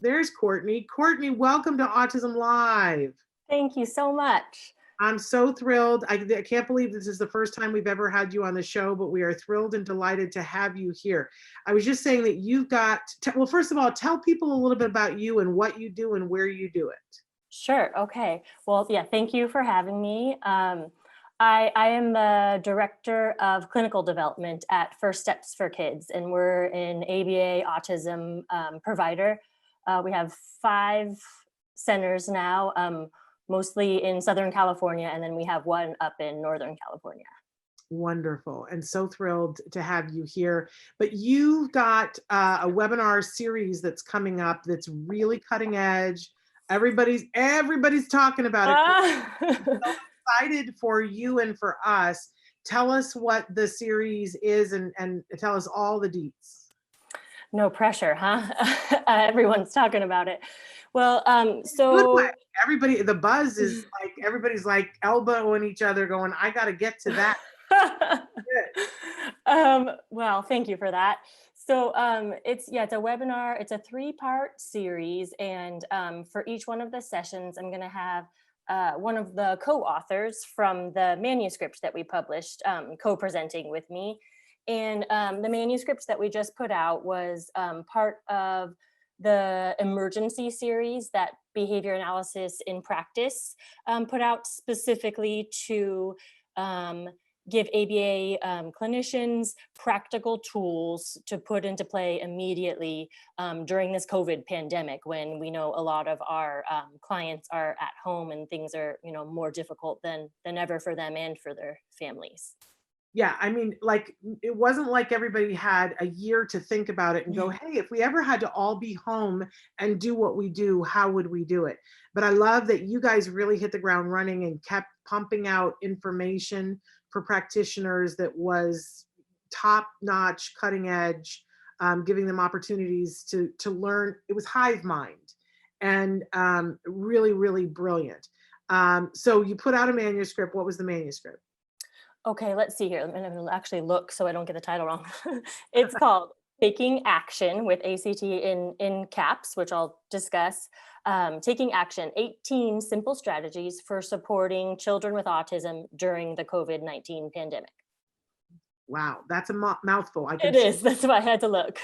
There's Courtney. Courtney, welcome to Autism Live. Thank you so much. I'm so thrilled. I can't believe this is the first time we've ever had you on the show, but we are thrilled and delighted to have you here. I was just saying that you've got, well, first of all, tell people a little bit about you and what you do and where you do it. Sure. Okay. Well, yeah, thank you for having me. I am the Director of Clinical Development at FirstSteps for Kids, and we're an ABA autism provider. We have 5 centers now, mostly in Southern California, and then we have one up in Northern California. Wonderful, and so thrilled to have you here. But you've got a webinar series that's coming up that's really cutting edge. Everybody's talking about it. I'm so excited for you and for us. Tell us what the series is and tell us all the deets. No pressure, huh? Everyone's talking about it. Well, Good way. Everybody, the buzz is like everybody's like elbowing each other, going, "I got to get to that." Well, thank you for that. So it's a webinar. It's a 3-part series, and for each one of the sessions, I'm going to have one of the co-authors from the manuscript that we published co-presenting with me. And the manuscript that we just put out was part of the emergency series that Behavior Analysis in Practice put out specifically to give ABA clinicians practical tools to put into play immediately during this COVID pandemic, when we know a lot of our clients are at home and things are, more difficult than ever for them and for their families. Yeah, I mean, like, it wasn't like everybody had a year to think about it and go, hey, if we ever had to all be home and do what we do, how would we do it? But I love that you guys really hit the ground running and kept pumping out information for practitioners that was top-notch, cutting edge, giving them opportunities to learn. It was hive mind and really, really brilliant. So you put out a manuscript. What was the manuscript? Okay, let's see here. I'm gonna actually look so I don't get the title wrong. It's called Taking Action, with ACT in caps, which I'll discuss. Taking Action, 18 Simple Strategies for Supporting Children with Autism During the COVID-19 Pandemic. Wow, that's a mouthful. It is, that's why I had to look.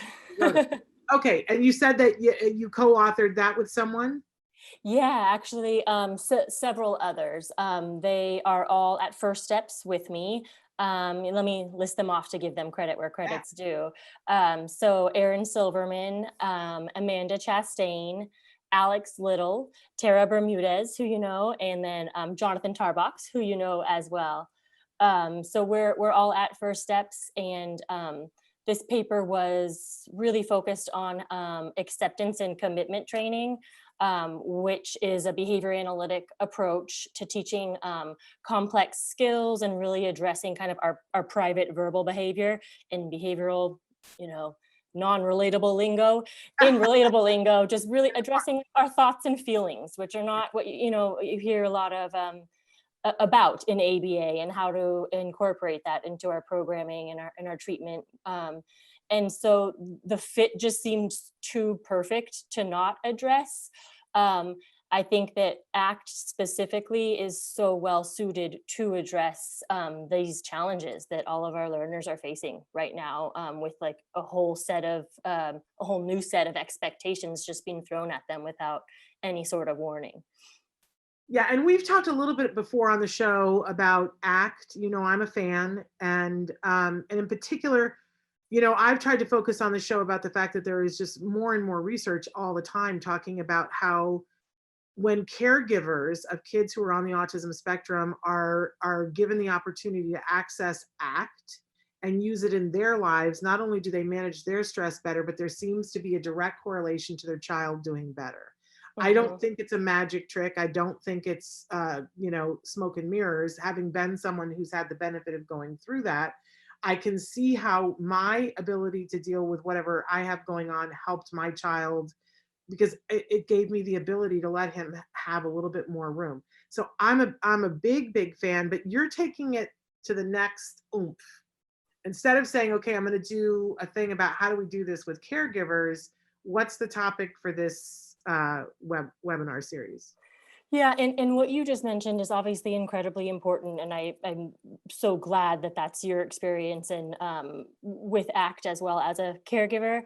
Okay, and you said that you co-authored that with someone? Yeah, actually, several others. They are all at FirstSteps with me. Let me list them off to give them credit where credit's due. So Erin Silverman, Amanda Chastain, Alex Little, Tara Bermudez, who you know, and then Jonathan Tarbox, who you know as well. So we're all at FirstSteps, and this paper was really focused on acceptance and commitment training, which is a behavior analytic approach to teaching complex skills and really addressing kind of our private verbal behavior in behavioral, non-relatable lingo, in relatable lingo, just really addressing our thoughts and feelings, which are not what, you hear a lot of about in ABA, and how to incorporate that into our programming and our treatment. And so the fit just seems too perfect to not address. I think that ACT specifically is so well suited to address these challenges that all of our learners are facing right now, with like a whole new set of expectations just being thrown at them without any sort of warning. Yeah, and we've talked a little bit before on the show about ACT. I'm a fan, and in particular, I've tried to focus on the show about the fact that there is just more and more research all the time talking about how when caregivers of kids who are on the autism spectrum are given the opportunity to access ACT and use it in their lives, not only do they manage their stress better, but there seems to be a direct correlation to their child doing better. I don't think it's a magic trick. I don't think it's, smoke and mirrors. Having been someone who's had the benefit of going through that, I can see how my ability to deal with whatever I have going on helped my child, because it gave me the ability to let him have a little bit more room. So I'm a big fan, but you're taking it to the next oomph. Instead of saying, okay, I'm going to do a thing about how do we do this with caregivers, what's the topic for this webinar series? Yeah, and what you just mentioned is obviously incredibly important, and I'm so glad that that's your experience and with ACT as well as a caregiver.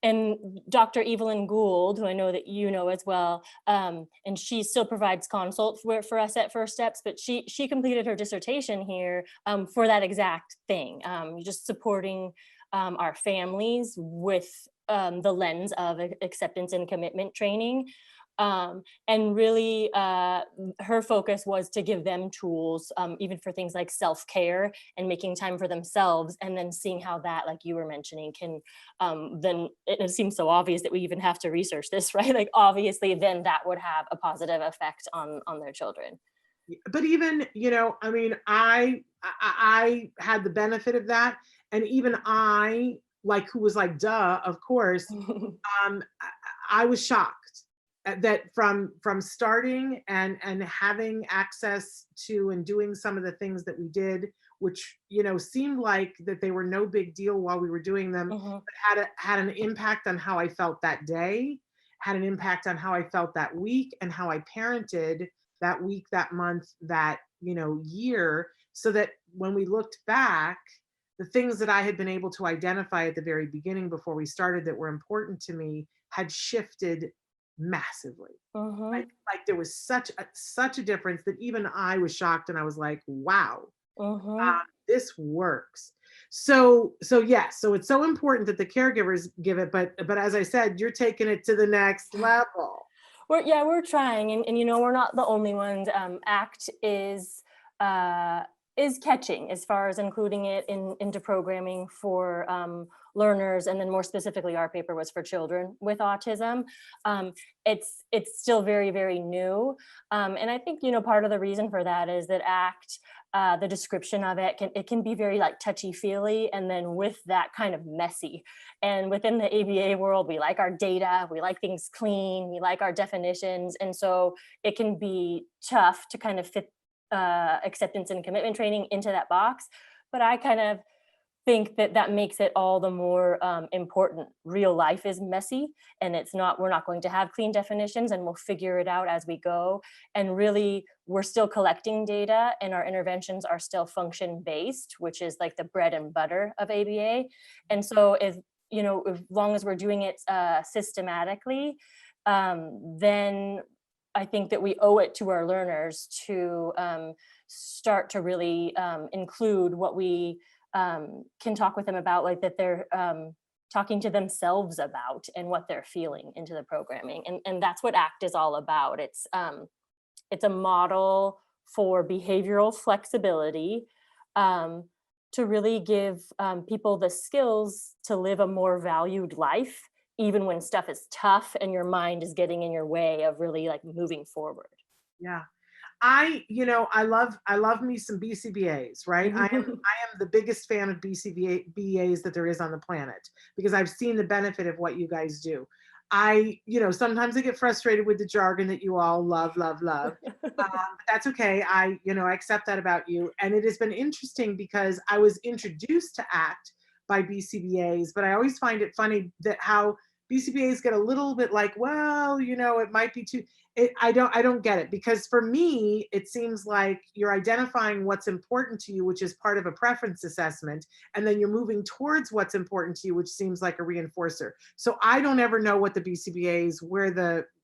And Dr. Evelyn Gould, who I know that you know as well, and she still provides consult for us at FirstSteps, but she completed her dissertation here for that exact thing, just supporting our families with the lens of acceptance and commitment training. And really her focus was to give them tools, even for things like self-care and making time for themselves, and then seeing how that, like you were mentioning, can then it seems so obvious that we even have to research this, right? Like obviously then that would have a positive effect on their children. But even, I mean, I had the benefit of that, and even I, like, who was like, duh, of course, um, I was shocked that from starting and having access to and doing some of the things that we did, which seemed like that they were no big deal while we were doing them, Mhm. but had an impact on how I felt that day, had an impact on how I felt that week, and how I parented that week, that month, that year, so that when we looked back, the things that I had been able to identify at the very beginning before we started that were important to me had shifted massively. Mhm. Like there was such a difference that even I was shocked, and I was like, wow, Mhm. this works. So yes, so it's so important that the caregivers give it, but as I said, you're taking it to the next level. We're trying, and we're not the only ones. ACT is catching as far as including it into programming for learners, and then more specifically, our paper was for children with autism. It's still very, very new, and I think part of the reason for that is that ACT. The description of it can be very like touchy feely, and then with that kind of messy. And within the ABA world, we like our data, we like things clean, we like our definitions. And so it can be tough to kind of fit acceptance and commitment training into that box. But I kind of think that that makes it all the more important. Real life is messy, and we're not going to have clean definitions, and we'll figure it out as we go. And really, we're still collecting data, and our interventions are still function based, which is like the bread and butter of ABA. And so if as long as we're doing it systematically, then I think that we owe it to our learners to start to really include what we can talk with them about, like that they're talking to themselves about and what they're feeling into the programming. And that's what ACT is all about. It's a model for behavioral flexibility, to really give people the skills to live a more valued life, even when stuff is tough and your mind is getting in your way of really like moving forward. Yeah. I love me some BCBAs, right? I am the biggest fan of BCBAs that there is on the planet, because I've seen the benefit of what you guys do. Sometimes I get frustrated with the jargon that you all love, love, love. But that's okay. I accept that about you. And it has been interesting because I was introduced to ACT by BCBAs, but I always find it funny that how BCBAs get a little bit like, well, it might be too. I don't get it, because for me, it seems like you're identifying what's important to you, which is part of a preference assessment, and then you're moving towards what's important to you, which seems like a reinforcer. So I don't ever know what the BCBAs, where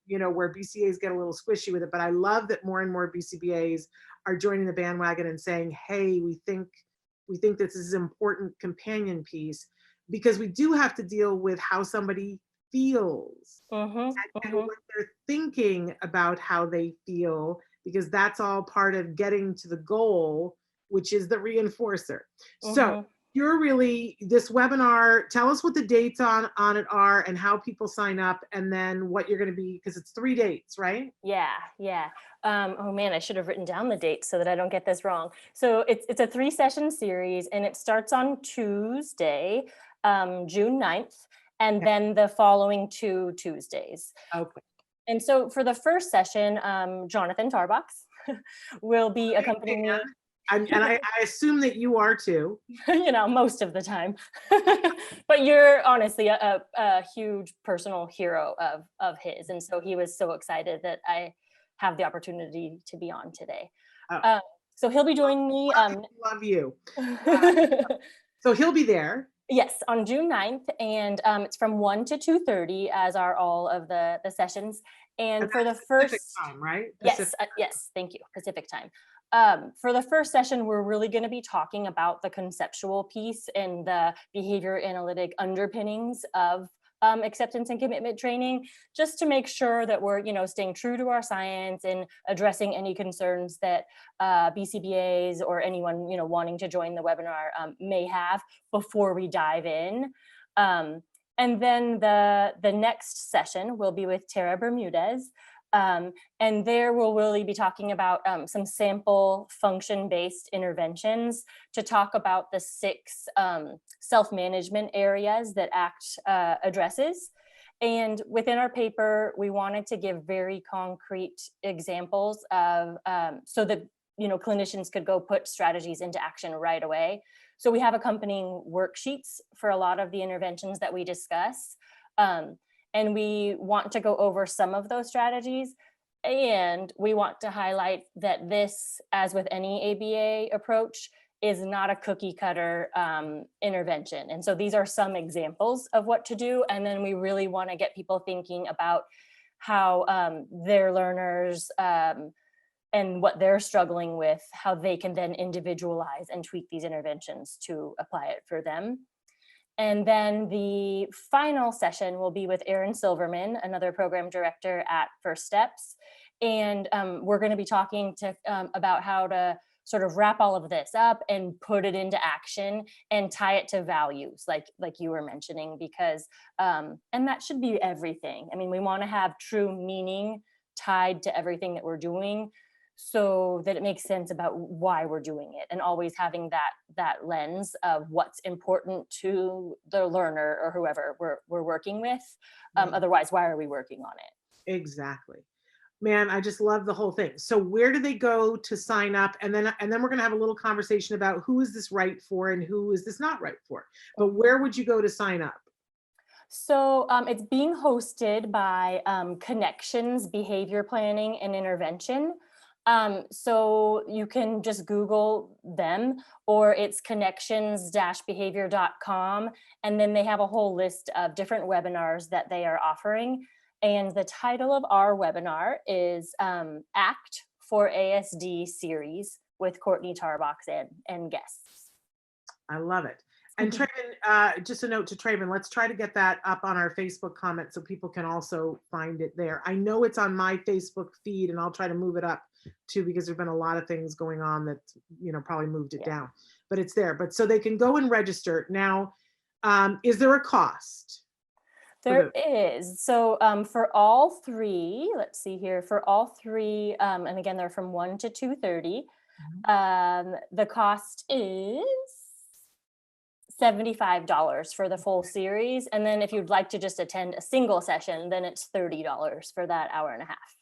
BCAs get a little squishy with it, but I love that more and more BCBAs are joining the bandwagon and saying, hey, we think this is an important companion piece, because we do have to deal with how somebody feels Mhm, and mhm, what they're thinking about how they feel, because that's all part of getting to the goal, which is the reinforcer. So mhm. you're really, this webinar, tell us what the dates on it are and how people sign up, and then what you're going to be, because it's 3 dates, right? Yeah, yeah. Oh man, I should have written down the dates so that I don't get this wrong. So it's a 3-session series, and it starts on Tuesday, June 9th, and Okay. then the following 2 Tuesdays. Okay. And so for the first session, Jonathan Tarbox will be Great accompanying me. man. I assume that you are too. You know, most of the time. But you're honestly a huge personal hero of his. And so he was so excited that I have the opportunity to be on today. Oh, Uh, so he'll be joining me. love you. So he'll be there. Yes, on June 9th, and it's from 1 to 2:30, as are all of the sessions. And for the Pacific first, time, right? yes, yes, thank you, Pacific time. For the first session, we're really going to be talking about the conceptual piece and the behavior analytic underpinnings of acceptance and commitment training, just to make sure that we're, you know, staying true to our science and addressing any concerns that BCBAs or anyone, you know, wanting to join the webinar may have before we dive in. And then the next session will be with Tara Bermudez. And there we'll really be talking about some sample function-based interventions to talk about the 6 self-management areas that ACT addresses. And within our paper, we wanted to give very concrete examples of, so that, you know, clinicians could go put strategies into action right away. So we have accompanying worksheets for a lot of the interventions that we discuss. And we want to go over some of those strategies. And we want to highlight that this, as with any ABA approach, is not a cookie cutter intervention. And so these are some examples of what to do. And then we really want to get people thinking about how their learners and what they're struggling with, how they can then individualize and tweak these interventions to apply it for them. And then the final session will be with Erin Silverman, another program director at FirstSteps. And we're going to be talking about how to sort of wrap all of this up and put it into action and tie it to values, like you were mentioning, because, and that should be everything. I mean, we want to have true meaning tied to everything that we're doing, so that it makes sense about why we're doing it, and always having that lens of what's important to the learner or whoever we're working with. Otherwise, why are we working on it? Exactly. Man, I just love the whole thing. So where do they go to sign up? And then we're going to have a little conversation about who is this right for and who is this not right for. But where would you go to sign up? So it's being hosted by Connections Behavior Planning and Intervention. So you can just Google them, or it's connections-behavior.com. And then they have a whole list of different webinars that they are offering. And the title of our webinar is ACT for ASD series with Courtney Tarbox and guests. I love it. And Traven, just a note to Traven, let's try to get that up on our Facebook comment so people can also find it there. I know it's on my Facebook feed, and I'll try to move it up too, because there's been a lot of things going on that, you know, probably moved it down, but it's there. But so they can go and register. Now, is there a cost? There is. So for all 3, let's see here, for all 3, and again, they're from 1 to 2:30. The cost is $75 for the full series. And then if you'd like to just attend a single session, then it's $30 for that hour and a half.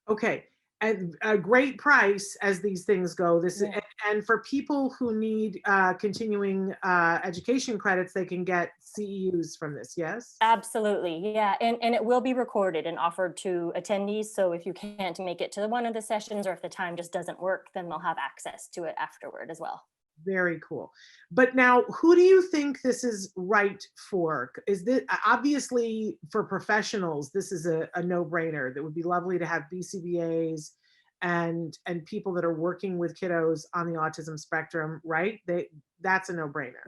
Okay. And a great price as these things go. This is, and for people who need continuing education credits, they can get CEUs from this. Yes, absolutely. Yeah, and it will be recorded and offered to attendees. So if you can't make it to one of the sessions, or if the time just doesn't work, then they'll have access to it afterward as well. Very cool. But now, who do you think this is right for? Is this obviously for professionals? This is a no-brainer. That would be lovely to have BCBAs and people that are working with kiddos on the autism spectrum, right? That's a no-brainer.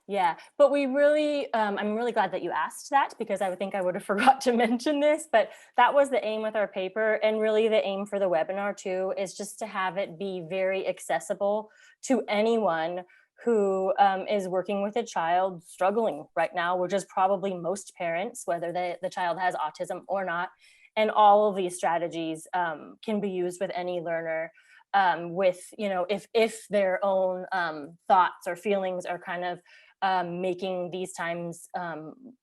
Yeah. But we really, I'm really glad that you asked that, because I would think I would have forgot to mention this, but that was the aim with our paper, and really the aim for the webinar too, is just to have it be very accessible to anyone who is working with a child struggling right now, which is probably most parents, whether the child has autism or not. And all of these strategies can be used with any learner. With, you know, if their own thoughts or feelings are kind of making these times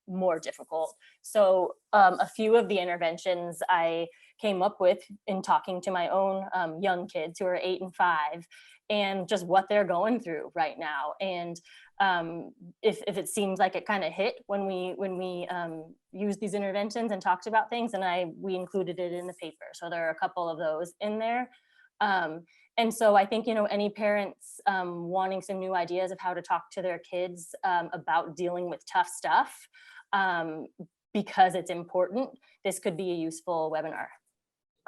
more difficult. So a few of the interventions I came up with in talking to my own young kids who are 8 and 5. and just what they're going through right now. And if it seems like it kind of hit when we used these interventions and talked about things, and we included it in the paper. So there are a couple of those in there. And so I think, any parents wanting some new ideas of how to talk to their kids about dealing with tough stuff, because it's important, this could be a useful webinar.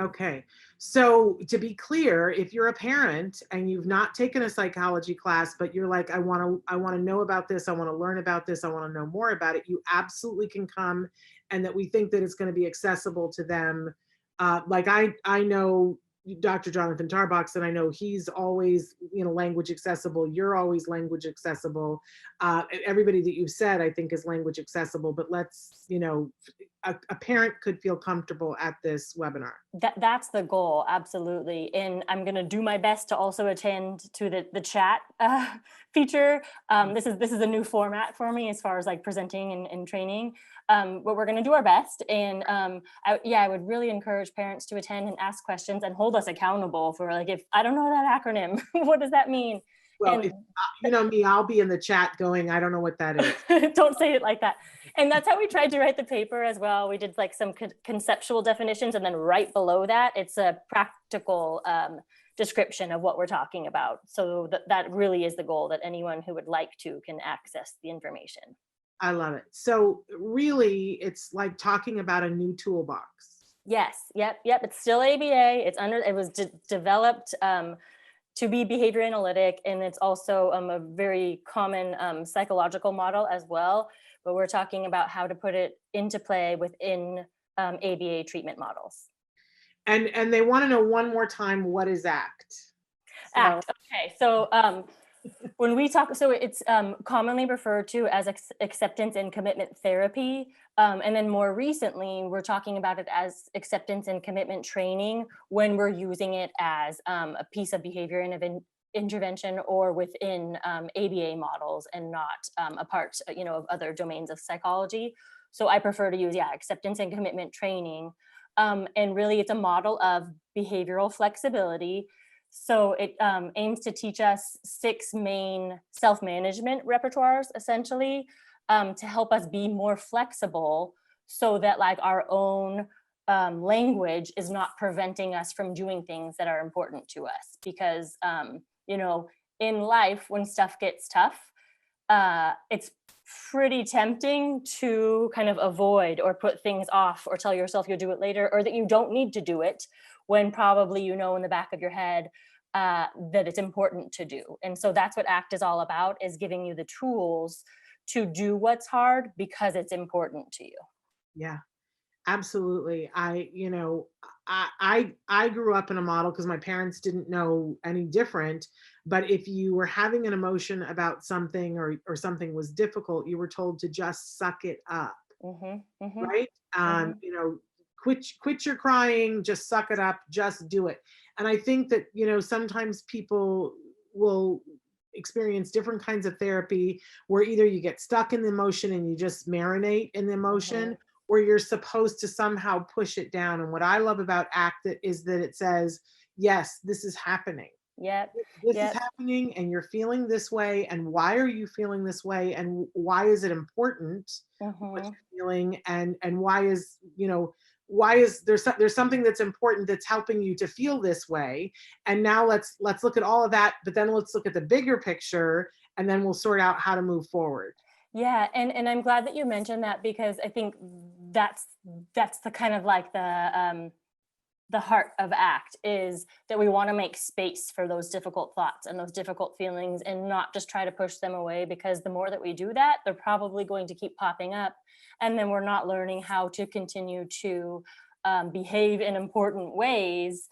Okay. So to be clear, if you're a parent and you've not taken a psychology class, but you're like, I want to know about this, I want to learn about this, I want to know more about it, you absolutely can come, and that we think that it's going to be accessible to them. Like I know Dr. Jonathan Tarbox, and I know he's always, language accessible. You're always language accessible. Everybody that you've said, I think, is language accessible, but let's, a parent could feel comfortable at this webinar. That's the goal, absolutely. And I'm going to do my best to also attend to the chat feature. This is a new format for me as far as like presenting and training. But we're going to do our best. And I would really encourage parents to attend and ask questions and hold us accountable for, like, if I don't know that acronym, what does that mean? Well, And if, you know me, I'll be in the chat going, I don't know what that is. don't say it like that. And that's how we tried to write the paper as well. We did like some conceptual definitions, and then right below that, it's a practical description of what we're talking about. So that really is the goal, that anyone who would like to can access the information. I love it. So really, it's like talking about a new toolbox. Yes. Yep. It's still ABA. It was developed to be behavior analytic, and it's also a very common psychological model as well. But we're talking about how to put it into play within ABA treatment models. And they want to know one more time, what is ACT? ACT. Okay. So when we talk, so it's commonly referred to as acceptance and commitment therapy. And then more recently, we're talking about it as acceptance and commitment training when we're using it as a piece of behavior intervention or within ABA models, and not a part, of other domains of psychology. So I prefer to use, acceptance and commitment training. And really, it's a model of behavioral flexibility. So it aims to teach us 6 main self-management repertoires, essentially, to help us be more flexible, so that like our own language is not preventing us from doing things that are important to us. Because, in life, when stuff gets tough, it's pretty tempting to kind of avoid or put things off or tell yourself you'll do it later, or that you don't need to do it, when probably in the back of your head that it's important to do. And so that's what ACT is all about, is giving you the tools to do what's hard because it's important to you. Yeah, absolutely. I grew up in a model because my parents didn't know any different. But if you were having an emotion about something, or something was difficult, you were told to just suck it up. Mm-hmm, mm-hmm, Right? mm-hmm. Quit your crying, just suck it up, just do it. And I think that, sometimes people will experience different kinds of therapy where either you get stuck in the emotion and you just marinate in the emotion, Mm-hmm. or you're supposed to somehow push it down. And what I love about ACT is that it says, yes, this is happening. Yep. This is Yep. happening, and you're feeling this way, and why are you feeling this way, and why is it important what Mm-hmm. you're feeling, and why is there's something that's important that's helping you to feel this way. And now let's look at all of that, but then let's look at the bigger picture, and then we'll sort out how to move forward. Yeah, and I'm glad that you mentioned that, because I think that's the kind of like the heart of ACT, is that we want to make space for those difficult thoughts and those difficult feelings, and not just try to push them away, because the more that we do that, they're probably going to keep popping up, and then we're not learning how to continue to behave in important ways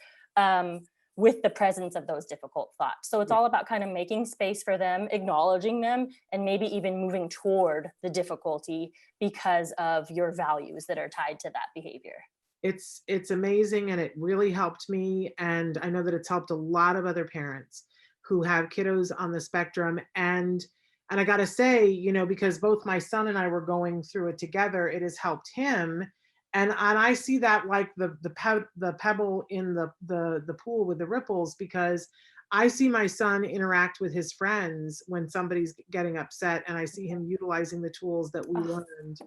with the presence of those difficult thoughts. So it's all about kind of making space for them, acknowledging them, and maybe even moving toward the difficulty because of your values that are tied to that behavior. It's amazing, and it really helped me, and I know that it's helped a lot of other parents who have kiddos on the spectrum. And I got to say, because both my son and I were going through it together, it has helped him. And I see that like the pebble in the pool with the ripples, because I see my son interact with his friends when somebody's getting upset, and I see him utilizing the tools that we Oh. learned,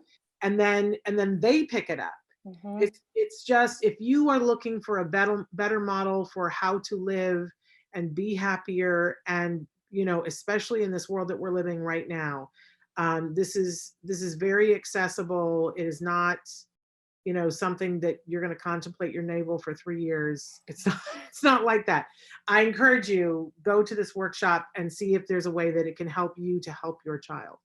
and then they pick it up. Mhm. It's just, if you are looking for a better model for how to live and be happier, and especially in this world that we're living right now, this is very accessible. It is not something that you're going to contemplate your navel for 3 years. It's not like that. I encourage you, go to this workshop and see if there's a way that it can help you to help your child.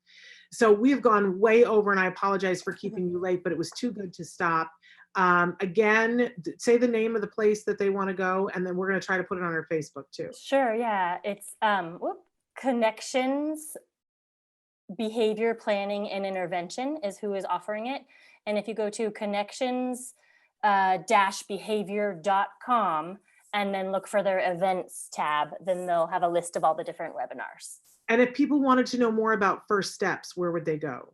So we've gone way over, and I apologize for keeping you late, but it was too good to stop. Again, say the name of the place that they want to go, and then we're going to try to put it on our Facebook too. Sure, yeah. It's Connections Behavior Planning and Intervention is who is offering it. And if you go to connections behavior.com and then look for their events tab, then they'll have a list of all the different webinars. And if people wanted to know more about FirstSteps, where would they go?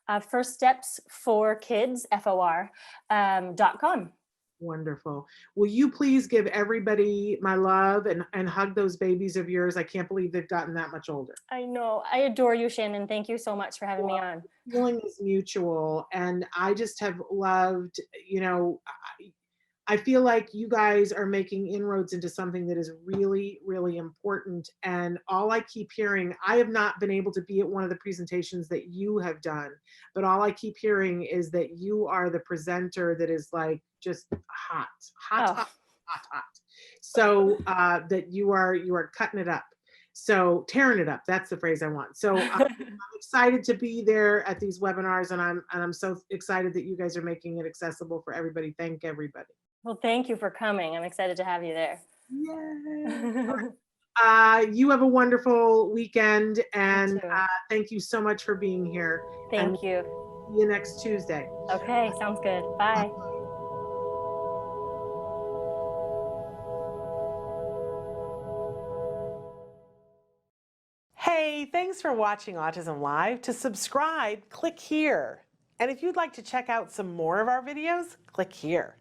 FirstSteps for Kids, FOR.com. Wonderful. Will you please give everybody my love and hug those babies of yours? I can't believe they've gotten that much older. I know. I adore you, Shannon. Thank you so much for having me on. Feeling is mutual, and I just have loved, I feel like you guys are making inroads into something that is really, really important. And all I keep hearing, I have not been able to be at one of the presentations that you have done, but all I keep hearing is that you are the presenter that is like just hot, hot, Oh. hot, hot, hot. So that you are cutting it up. So tearing it up, that's the phrase I want. So I'm excited to be there at these webinars, and I'm so excited that you guys are making it accessible for everybody. Thank everybody. Well, thank you for coming. I'm excited to have you there. Yay. You have a wonderful weekend, and too. thank you so much for being here. Thank you. See you next Tuesday. Okay, sounds good. Bye. Hey, thanks for watching Autism Live. To subscribe, click here. And if you'd like to check out some more of our videos, click here.